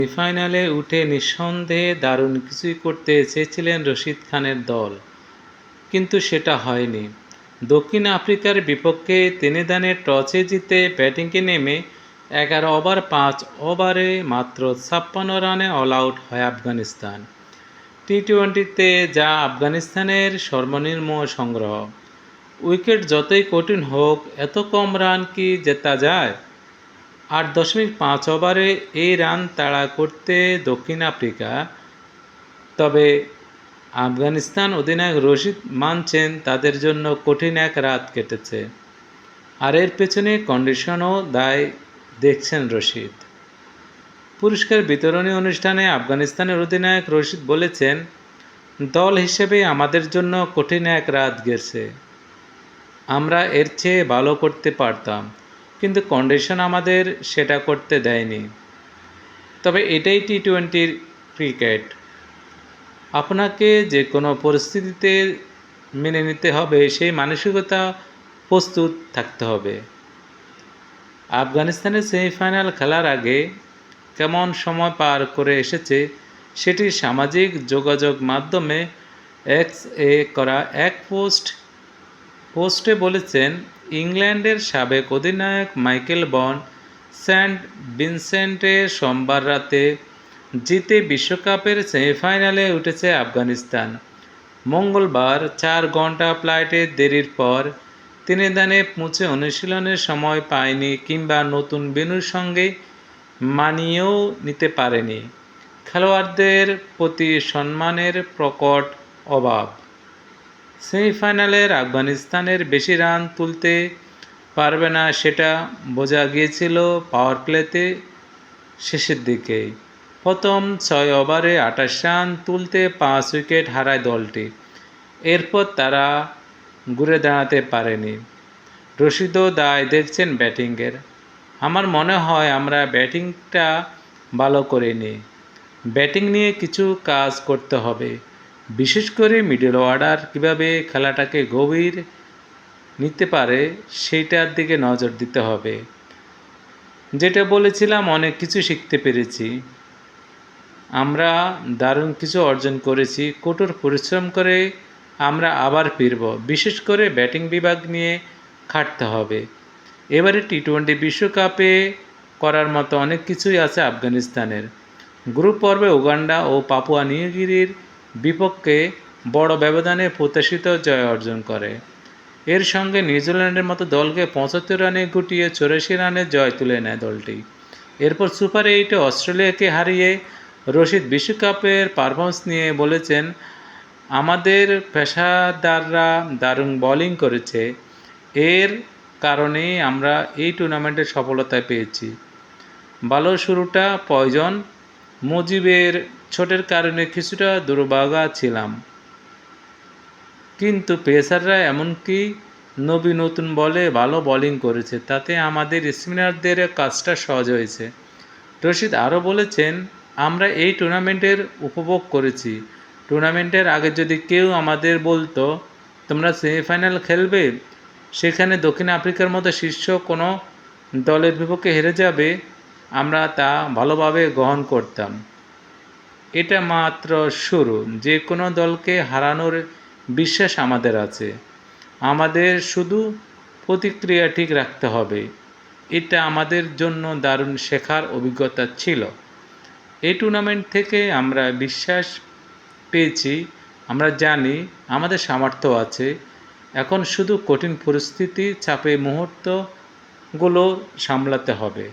সেমিফাইনালে উঠে নিঃসন্দেহে দারুণ কিছুই করতে চেয়েছিলেন রশিদ খানের দল, কিন্তু সেটা হয়নি। দক্ষিণ আফ্রিকার বিপক্ষে তিনিদানে টসে জিতে ব্যাটিংয়ে নেমে 11 ওভার 5 ওভারে মাত্র 56 রানে অল আউট হয় আফগানিস্তান। টি-20তে যা আফগানিস্তানের সর্বনিম্ন সংগ্রহ। উইকেট যতই কঠিন হোক, এত কম রান কি জেতা যায়? 8.5 ওভারে এই রান তাড়া করতে দক্ষিণ আফ্রিকা। তবে আফগানিস্তান অধিনায়ক রশিদ মানছেন তাদের জন্য কঠিন এক রাত কেটেছে, আর এর পেছনে কন্ডিশনও দায় দেখছেন রশিদ। পুরস্কার বিতরণী অনুষ্ঠানে আফগানিস্তানের অধিনায়ক রশিদ বলেছেন, দল হিসেবে আমাদের জন্য কঠিন এক রাত গেছে। আমরা এর চেয়ে ভালো করতে পারতাম, কিন্তু কন্ডিশন আমাদের সেটা করতে দেয়নি। তবে এটাই টি-20 ক্রিকেট। আপনাকে যে কোনো পরিস্থিতিতে মেনে নিতে হবে, সেই মানসিকতা প্রস্তুত থাকতে হবে। আফগানিস্তানের সেমিফাইনাল খেলার আগে কেমন সময় পার করে এসেছে সেটি সামাজিক যোগাযোগ মাধ্যমে এক্স-এ করা এক পোস্টে বলেছেন ইংল্যান্ডের সাবেক অধিনায়ক মাইকেল ভন সেন্ট ভিনসেন্টে সোমবার রাতে জিতে বিশ্বকাপের সেমিফাইনালে উঠেছে আফগানিস্তান। মঙ্গলবার 4 ঘন্টা ফ্লাইটের দেরির পর তিনিদানে পৌঁছে অনুশীলনের সময় পায়নি কিংবা নতুন ভেন্যুর সঙ্গে মানিয়েও নিতে পারেনি। খেলোয়াড়দের প্রতি সম্মানের প্রকট অভাব। সেমিফাইনালের আফগানিস্তানের বেশি রান তুলতে পারবে না সেটা বোঝা গিয়েছিল পাওয়ার প্লেতে শেষের দিকেই। প্রথম 6 ওভারে 28 রান তুলতে 5 উইকেট হারায় দলটি। এরপর তারা ঘুরে দাঁড়াতে পারেনি। রশিদও দায় দেখছেন ব্যাটিংয়ের। আমার মনে হয় আমরা ব্যাটিংটা ভালো করিনি। ব্যাটিং নিয়ে কিছু কাজ করতে হবে, বিশেষ করে মিডল অর্ডার কীভাবে খেলাটাকে গভীর নিতে পারে সেইটার দিকে নজর দিতে হবে। যেটা বলেছিলাম, অনেক কিছু শিখতে পেরেছি। আমরা দারুণ কিছু অর্জন করেছি। কঠোর পরিশ্রম করে আমরা আবার ফিরব। বিশেষ করে ব্যাটিং বিভাগ নিয়ে খাটতে হবে। এবারে টি-20 বিশ্বকাপে করার মতো অনেক কিছুই আছে আফগানিস্তানের। গ্রুপ পর্বে উগান্ডা ও পাপুয়া নিউগিনির বিপক্ষে বড় ব্যবধানে প্রত্যাশিত জয় অর্জন করে। এর সঙ্গে নিউজিল্যান্ডের মতো দলকে 75 রানে গুটিয়ে 84 রানে জয় তুলে নেয় দলটি। এরপর সুপার 8-এ অস্ট্রেলিয়াকে হারিয়ে রশিদ বিশ্বকাপের পারফরম্যান্স নিয়ে বলেছেন, আমাদের পেশাদাররা দারুণ বোলিং করেছে, এর কারণেই আমরা এই টুর্নামেন্টে সফলতা পেয়েছি। ভালো শুরুটা প্রয়োজন। মুজিবের চোটের কারণে কিছুটা দুর্ভাগা ছিলাম, কিন্তু পেসাররা এমনকি নতুন বলে ভালো বোলিং করেছে, তাতে আমাদের স্পিনারদের কাজটা সহজ হয়েছে। রশিদ আরও বলেছেন, আমরা এই টুর্নামেন্টের উপভোগ করেছি। টুর্নামেন্টের আগে যদি কেউ আমাদের বলতো তোমরা সেমিফাইনাল খেলবে, সেখানে দক্ষিণ আফ্রিকার মতো শীর্ষ কোনো দলের বিপক্ষে হেরে যাবে, আমরা তা ভালোভাবে গ্রহণ করতাম। এটা মাত্র শুরু। যে কোনো দলকে হারানোর বিশ্বাস আমাদের আছে। আমাদের শুধু প্রতিক্রিয়া ঠিক রাখতে হবে। এটা আমাদের জন্য দারুণ শেখার অভিজ্ঞতা ছিল। এই টুর্নামেন্ট থেকে আমরা বিশ্বাস পেয়েছি, আমরা জানি আমাদের সামর্থ্য আছে। এখন শুধু কঠিন পরিস্থিতি, চাপের মুহূর্তগুলো সামলাতে হবে।